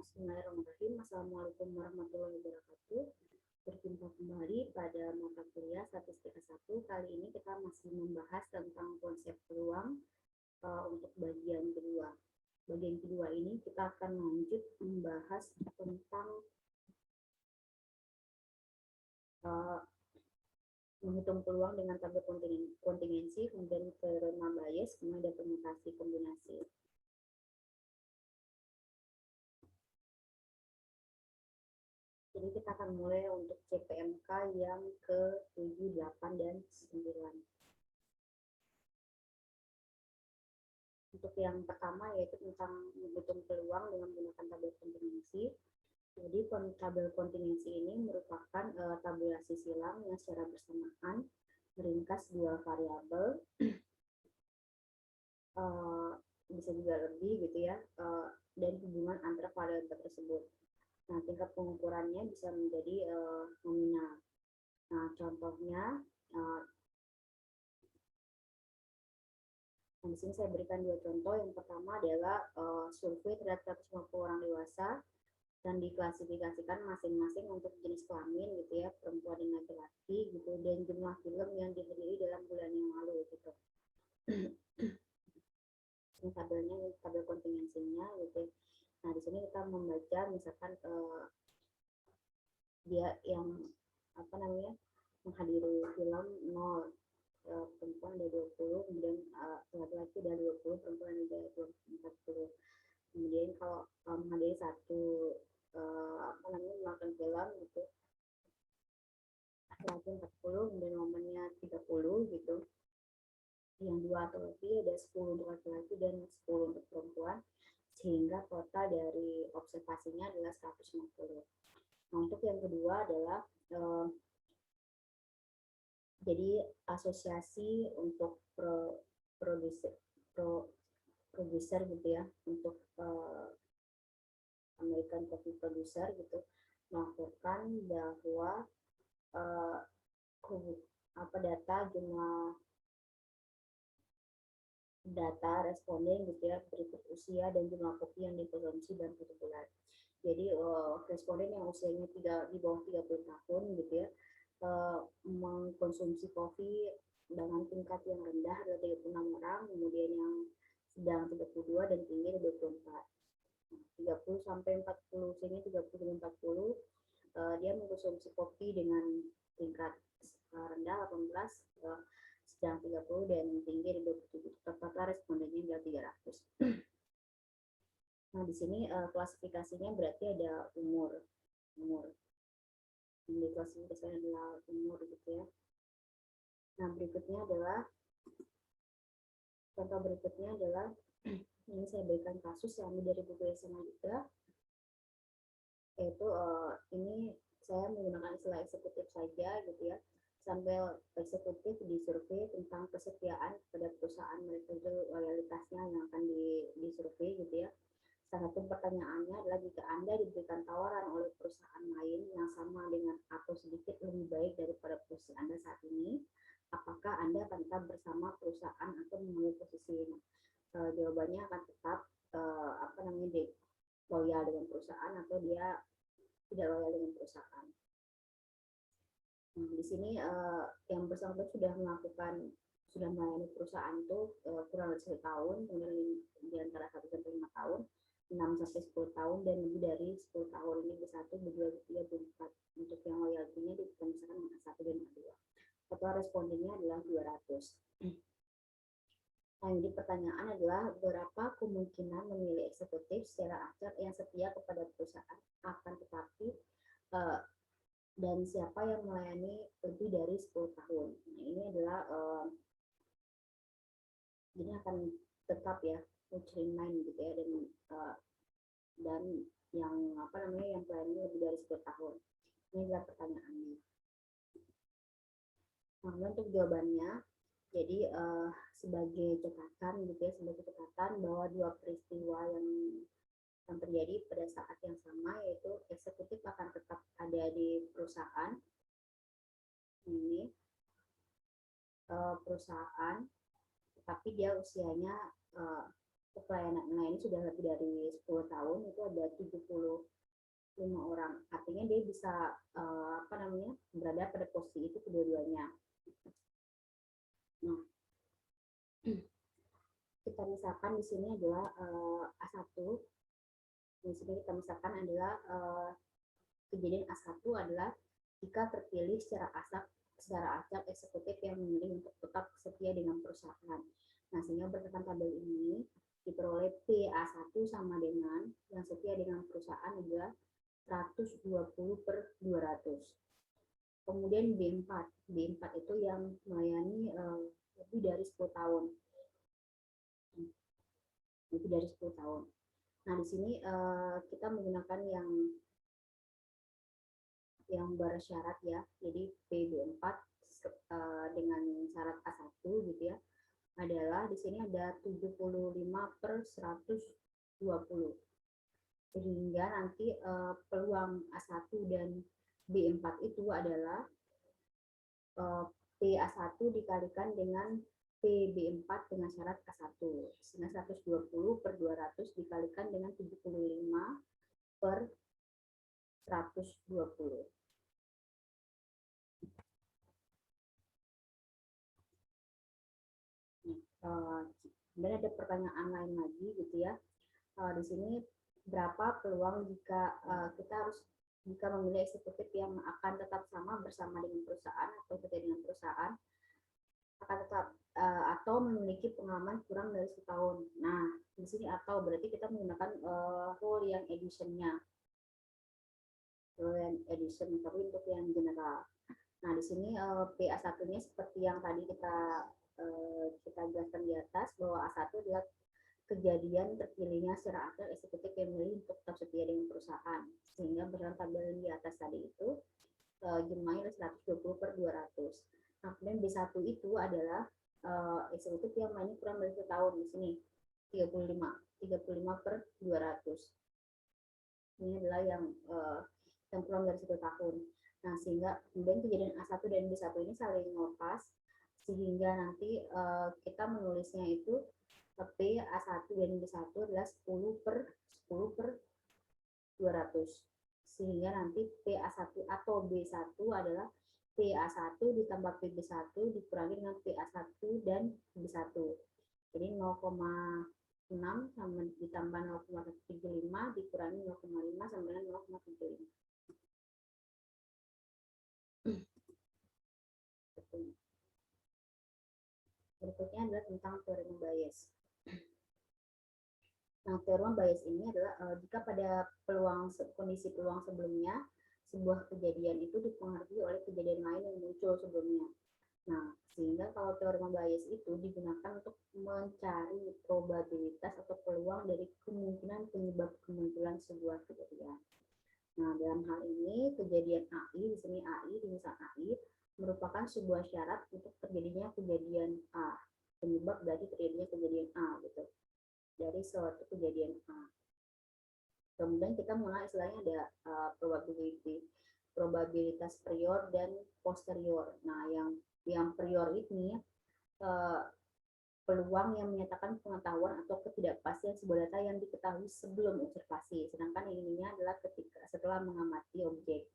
Bismillahirrahmanirrahim. Assalamualaikum warahmatullahi wabarakatuh. Berjumpa kembali pada mata kuliah Statistika 1. Kali ini kita masih membahas tentang konsep peluang untuk bagian kedua. Bagian kedua ini kita akan lanjut membahas tentang menghitung peluang dengan tabel kontingensi, kemudian karena bias, kemudian ada permutasi kombinasi. Jadi kita akan mulai untuk CPMK yang ke-7, 8, dan 9. Untuk yang pertama yaitu tentang menghitung peluang dengan menggunakan tabel kontingensi. Jadi tabel kontingensi ini merupakan tabulasi silang yang secara bersamaan meringkas dua variabel, bisa juga lebih gitu ya, dan hubungan antara variabel tersebut. Nah, tingkat pengukurannya bisa menjadi nominal. Nah, contohnya, di sini saya berikan dua contoh. Yang pertama adalah survei terhadap 150 orang dewasa dan diklasifikasikan masing-masing untuk jenis kelamin gitu ya, perempuan dan laki-laki gitu, dan jumlah film yang dihadiri dalam bulan yang lalu gitu. Ini tabelnya, ini tabel kontingensinya gitu. Nah, di sini kita membaca misalkan dia yang menghadiri film 0, perempuan ada 20, kemudian laki-laki ada 20, perempuan ada 40. Kemudian kalau menghadiri satu melakukan film gitu, laki-laki 40, kemudian momennya 30 gitu. Yang 2 atau lebih ada 10 untuk laki-laki dan 10 untuk perempuan, sehingga total dari observasinya adalah 150. Nah, untuk yang kedua adalah jadi asosiasi untuk produser gitu ya, untuk American Coffee Producer gitu, melakukan bahwa data responden gitu ya, berikut usia dan jumlah kopi yang dikonsumsi dalam 1 bulan. Jadi responden yang usianya di bawah 30 tahun gitu ya, mengkonsumsi kopi dengan tingkat yang rendah adalah 36 orang, kemudian yang sedang 32 dan tinggi ada 24. 30 sampai 40, usianya 30 sampai 40, dia mengkonsumsi kopi dengan tingkat rendah 18, sedang 30 dan tinggi ada 27. Total respondennya adalah 300. Nah, di sini klasifikasinya berarti ada umur. Ini klasifikasinya adalah umur gitu ya. Nah, contoh berikutnya adalah ini saya berikan kasus yang dari buku SMA juga, yaitu ini saya menggunakan istilah eksekutif saja gitu ya. Sampel eksekutif disurvei tentang kesetiaan pada perusahaan mereka, loyalitasnya yang akan disurvei gitu ya. Salah satu pertanyaannya adalah jika Anda diberikan tawaran oleh perusahaan lain yang sama dengan atau sedikit lebih baik daripada posisi Anda saat ini, apakah Anda akan tetap bersama perusahaan atau memilih posisi ini? Jawabannya akan tetap loyal dengan perusahaan atau dia tidak loyal dengan perusahaan. Nah, di sini yang bersangkutan sudah melayani perusahaan itu kurang dari 1 tahun, kemudian di antara 1 sampai 5 tahun, 6 sampai 10 tahun, dan lebih dari 10 tahun. Ini B1, B2, B3, B4. Untuk yang loyaltinya misalkan A1 dan A2. Total respondennya adalah 200. Nah, jadi pertanyaan adalah berapa kemungkinan memilih eksekutif secara acak yang setia kepada perusahaan akan tetapi dan siapa yang melayani lebih dari 10 tahun. Nah, ini adalah ini akan tetap ya, remain gitu ya, dan yang yang melayani lebih dari 10 tahun. Ini adalah pertanyaannya. Nah, untuk jawabannya, jadi sebagai catatan gitu ya, bahwa dua peristiwa yang terjadi pada saat yang sama, yaitu eksekutif akan tetap ada di perusahaan ini, perusahaan, tapi dia usianya melayani sudah lebih dari 10 tahun, itu ada 75 orang. Artinya dia bisa berada pada posisi itu kedua-duanya. Nah, kita misalkan di sini adalah A1. Di sini kita misalkan adalah kejadian A1 adalah jika terpilih secara acak eksekutif yang memilih untuk tetap setia dengan perusahaan. Nah, sehingga berdasarkan tabel ini diperoleh PA1 sama dengan yang setia dengan perusahaan adalah 120/200. Kemudian B4 itu yang melayani lebih dari 10 tahun. Lebih dari 10 tahun. Nah, di sini kita menggunakan yang bersyarat ya. Jadi PB4 dengan syarat A1 gitu ya. Adalah di sini ada 75/120. Sehingga nanti peluang A1 dan B4 itu adalah PA1 dikalikan dengan PB4 dengan syarat A1. Sehingga 120/200 dikalikan dengan 75/120. Kemudian ada pertanyaan lain lagi gitu ya. Di sini berapa peluang jika memilih eksekutif yang akan tetap sama bersama dengan perusahaan atau berbeda dengan perusahaan akan tetap atau memiliki pengalaman kurang dari 1 tahun. Nah, di sini atau berarti kita menggunakan rule yang edition-nya. Rule yang edition, tapi untuk yang general. Nah, di sini PA1-nya seperti yang tadi kita jelaskan di atas, bahwa A1 adalah kejadian terpilihnya secara aktif eksekutif yang memilih untuk tetap setia dengan perusahaan. Sehingga berdasarkan tabel di atas tadi itu jumlahnya 120/200. Nah, kemudian B1 itu adalah eksekutif yang melayani kurang dari 1 tahun. Di sini 35/200. Ini adalah yang kurang dari 1 tahun. Nah, sehingga kemudian kejadian A1 dan B1 ini saling lepas, sehingga nanti kita menulisnya itu P A1 dan B1 adalah 10/200. Sehingga nanti PA1 atau B1 adalah PA1 ditambah PB1 dikurangi dengan PA1 dan B1. Jadi 0,6 sama ditambah 0,175 dikurangi 0,5 sama dengan 0,75. Berikutnya adalah tentang teorema Bayes. Nah, teorema Bayes ini adalah jika pada kondisi peluang sebelumnya sebuah kejadian itu dipengaruhi oleh kejadian lain yang muncul sebelumnya. Nah, sehingga kalau teorema Bayes itu digunakan untuk mencari probabilitas atau peluang dari kemungkinan penyebab kemunculan sebuah kejadian. Nah, dalam hal ini kejadian AI, di sini AI, di misal AI merupakan sebuah syarat untuk terjadinya kejadian A. Penyebab dari terjadinya kejadian A gitu. Dari suatu kejadian A. Kemudian kita mulai istilahnya ada probabilitas prior dan posterior. Nah, yang prior ini peluang yang menyatakan pengetahuan atau ketidakpastian sebuah data yang diketahui sebelum observasi. Sedangkan yang ininya adalah setelah mengamati objek.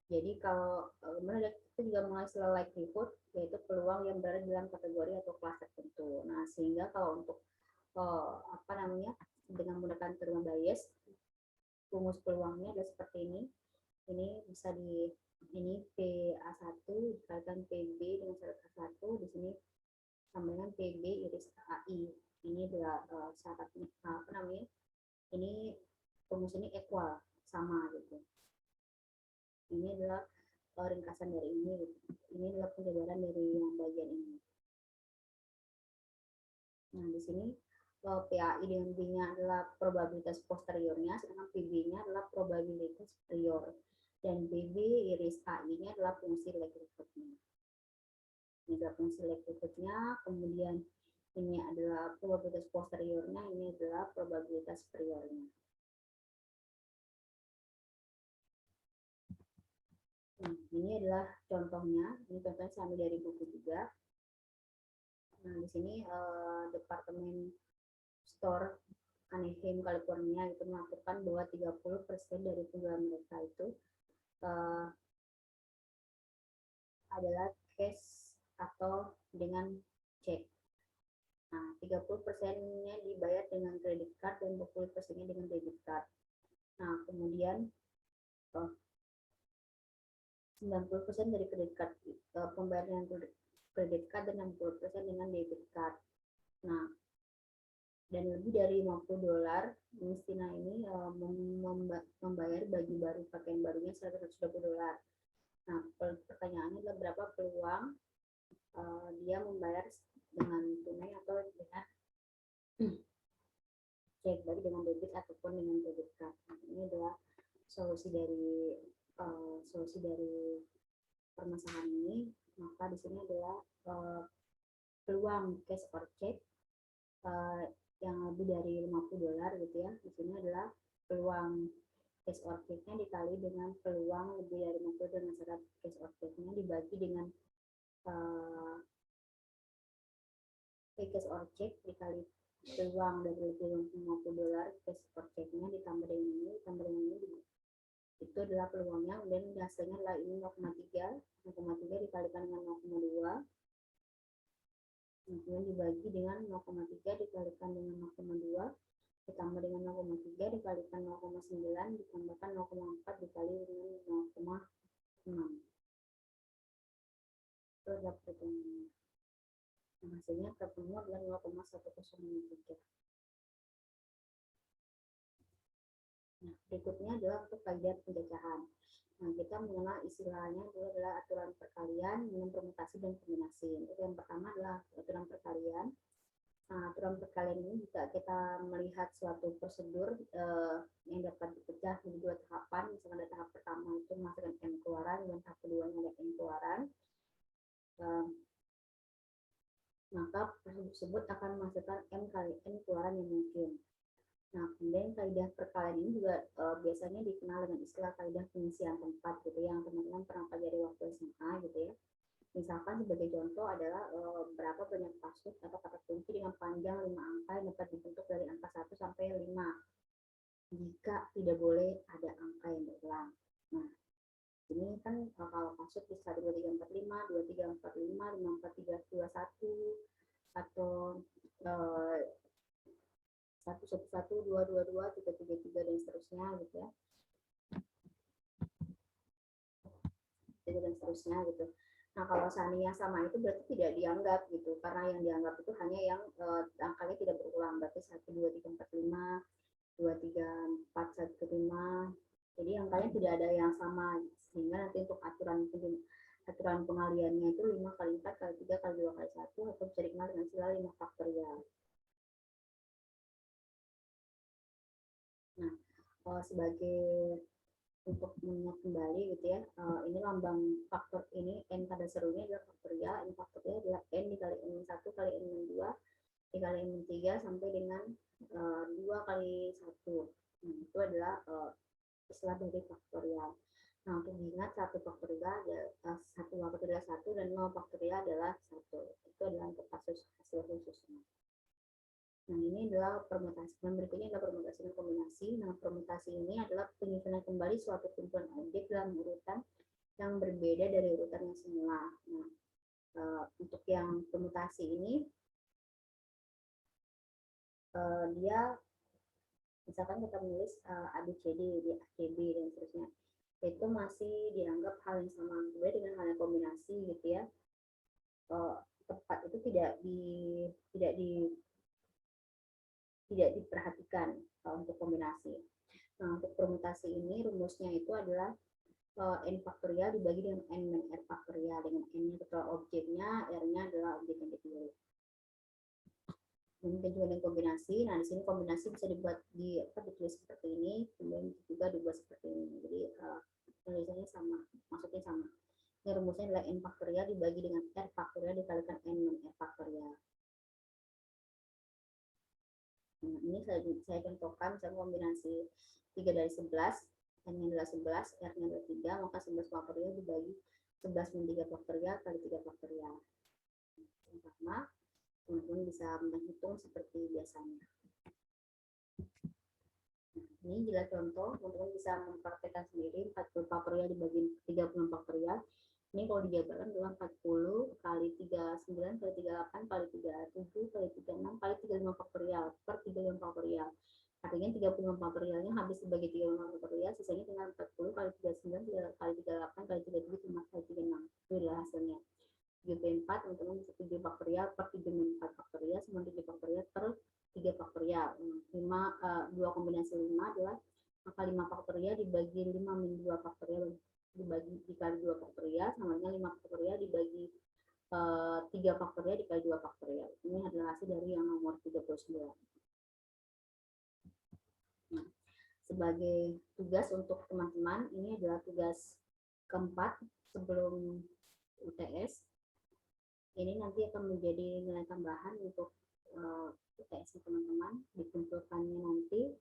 Jadi kalau kita juga mulai istilah likelihood, yaitu peluang yang berada dalam kategori atau kelas tertentu. Nah, sehingga kalau untuk dengan menggunakan teorema Bayes, rumus peluangnya adalah seperti ini. Ini bisa ini PA1 dikalikan PB dengan syarat A1, di sini sama dengan PB iris AI. Ini adalah syaratnya ini rumus ini equal, sama gitu. Ini adalah ringkasan dari ini. Ini adalah penjabaran dari yang bagian ini. Nah, di sini PAI dengan B-nya adalah probabilitas posteriornya, sedangkan PB-nya adalah probabilitas prior. Dan BB iris AI-nya adalah fungsi likelihood-nya. Ini adalah fungsi likelihood-nya, kemudian ini adalah probabilitas posteriornya, ini adalah probabilitas priornya. Nah, ini adalah contohnya. Ini contohnya saya ambil dari buku juga. Nah, di sini Departemen Store Anaheim, California itu melaporkan bahwa 30% dari penjualan mereka itu adalah cash atau dengan cek. Nah, 30%-nya dibayar dengan credit card dan 20%-nya dengan debit card. Nah, kemudian 90% dari kredit card pembayaran dengan kredit card dan 60% dengan debit card. Nah, dan lebih dari $50 Mustina ini membayar baju baru, pakaian barunya $120. Nah, pertanyaannya adalah berapa peluang dia membayar dengan tunai atau dengan cek, baik dengan debit ataupun dengan debit card. Nah, ini adalah solusi dari permasalahan ini. Maka di sini adalah peluang cash or check yang lebih dari $50 gitu ya. Di sini adalah peluang cash or check-nya dikali dengan peluang lebih dari 50 dengan syarat cash or check-nya dibagi dengan cash or check dikali peluang dari lebih dari $50 cash or check-nya ditambah dengan ini itu adalah peluangnya, dan hasilnya adalah ini 0,3 dikalikan dengan 0,2, kemudian dibagi dengan 0,3 dikalikan dengan 0,2 ditambah dengan 0,3 dikalikan 0,9 ditambahkan 0,4 dikali dengan 0,6. Itu adalah perhitungannya. Nah, hasilnya ketemu adalah 0,1053. Nah, berikutnya adalah untuk kaidah penjajahan. Nah, kita mengenal istilahnya adalah aturan perkalian, permutasi, dan kombinasi. Itu yang pertama adalah aturan perkalian. Nah, aturan perkalian ini jika kita melihat suatu prosedur yang dapat dipecah menjadi dua tahapan, misalkan ada tahap pertama itu menghasilkan N keluaran, dan tahap keduanya ada N keluaran, maka prosedur tersebut akan menghasilkan M kali N keluaran yang mungkin. Nah, kemudian kaidah perkalian ini juga biasanya dikenal dengan istilah kaidah pengisian tempat gitu, yang teman-teman pernah pelajari waktu SMA gitu ya. Misalkan sebagai contoh adalah berapa banyak password atau kata kunci dengan panjang 5 angka yang dapat dibentuk dari angka 1 sampai 5 jika tidak boleh ada angka yang berulang. Nah, ini kan kalau password bisa 1, 2, 3, 4, 5, 2, 3, 4, 5, 5, 4, 3, 2, 1, atau 1, 1, 1, 2, 2, 2, 3, 3, 3, dan seterusnya gitu ya. Dan seterusnya gitu. Nah, kalau seandainya sama itu berarti tidak dianggap gitu, karena yang dianggap itu hanya yang angkanya tidak berulang, berarti 1, 2, 3, 4, 5, 2, 3, 4, 1, 5. Jadi angkanya tidak ada yang sama, sehingga nanti untuk aturan pengaliannya itu 5 kali 4 kali 3 kali 2 kali 1, atau bisa dikenal dengan istilah 5 faktorial. Nah, sebagai untuk mengingat kembali gitu ya, ini lambang faktor ini N pada serunya adalah faktorial. N faktorial adalah N dikali N1 kali N2 dikali N3 sampai dengan 2 kali 1. Nah, itu adalah istilah dari faktorial. Nah, untuk diingat, 1 faktorial adalah 1 faktorial 1 dan 0 faktorial adalah 1. Itu adalah untuk kasus hasil khususnya. Nah, ini adalah permutasi. Dan berikutnya adalah permutasi dan kombinasi. Nah, permutasi ini adalah penyusunan kembali suatu kumpulan objek dalam urutan yang berbeda dari urutan yang semula. Nah, untuk yang permutasi ini, dia misalkan kita menulis ABCD, ACB, dan seterusnya. Itu masih dianggap hal yang sama. Berbeda dengan hal yang kombinasi gitu ya. Tepat itu tidak diperhatikan untuk kombinasi. Nah, untuk permutasi ini rumusnya itu adalah N faktorial dibagi dengan N min R faktorial, dengan N-nya ketua objeknya, R-nya adalah objek yang dipilih. Mungkin juga dengan kombinasi. Nah, di sini kombinasi bisa ditulis seperti ini, kemudian juga dibuat seperti ini. Jadi tulisannya sama, maksudnya sama. Ini rumusnya adalah N faktorial dibagi dengan R faktorial dikalikan N min R faktorial. Nah, ini saya contohkan misalnya kombinasi 3 dari 11, N-nya adalah 11, R-nya adalah 3, maka 11 faktorial dibagi 11 min 3 faktorial kali 3 faktorial. Yang pertama, teman-teman bisa menghitung seperti biasanya. Ini jelas contoh, teman-teman bisa mempraktekkan sendiri 40 faktorial dibagi 30 faktorial. Ini kalau dijabarkan adalah 40 kali 39 kali 38 kali 37 kali 36 kali 35 faktorial per 35 faktorial. Artinya 35 faktorialnya habis dibagi 35 faktorial, sisanya tinggal 40 kali 39 kali 38 kali 37 kali 36. Itu adalah hasilnya. 74, teman-teman bisa 7 faktorial per 34 faktorial sama 7 faktorial per 3 faktorial. 2 kombinasi 5 adalah angka 5 faktorial dibagi 5 min 2 faktorial dibagi dikali 2 faktorial, samanya 5 faktorial dibagi 3 faktorial dikali 2 faktorial. Ini adalah hasil dari yang nomor 39. Nah, sebagai tugas untuk teman-teman, ini adalah tugas keempat sebelum UTS. Ini nanti akan menjadi nilai tambahan untuk UTS teman-teman. Dikumpulkannya nanti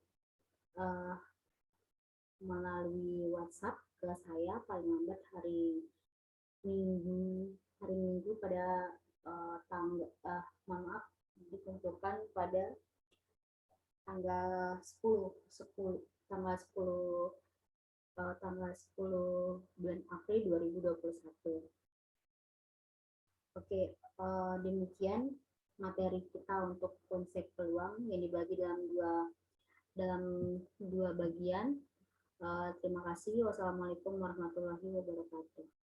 melalui WhatsApp ke saya paling lambat hari Minggu pada dikumpulkan pada tanggal 10 bulan April 2021. Oke, demikian materi kita untuk konsep peluang yang dibagi dalam dua bagian. Terima kasih. Wassalamualaikum warahmatullahi wabarakatuh.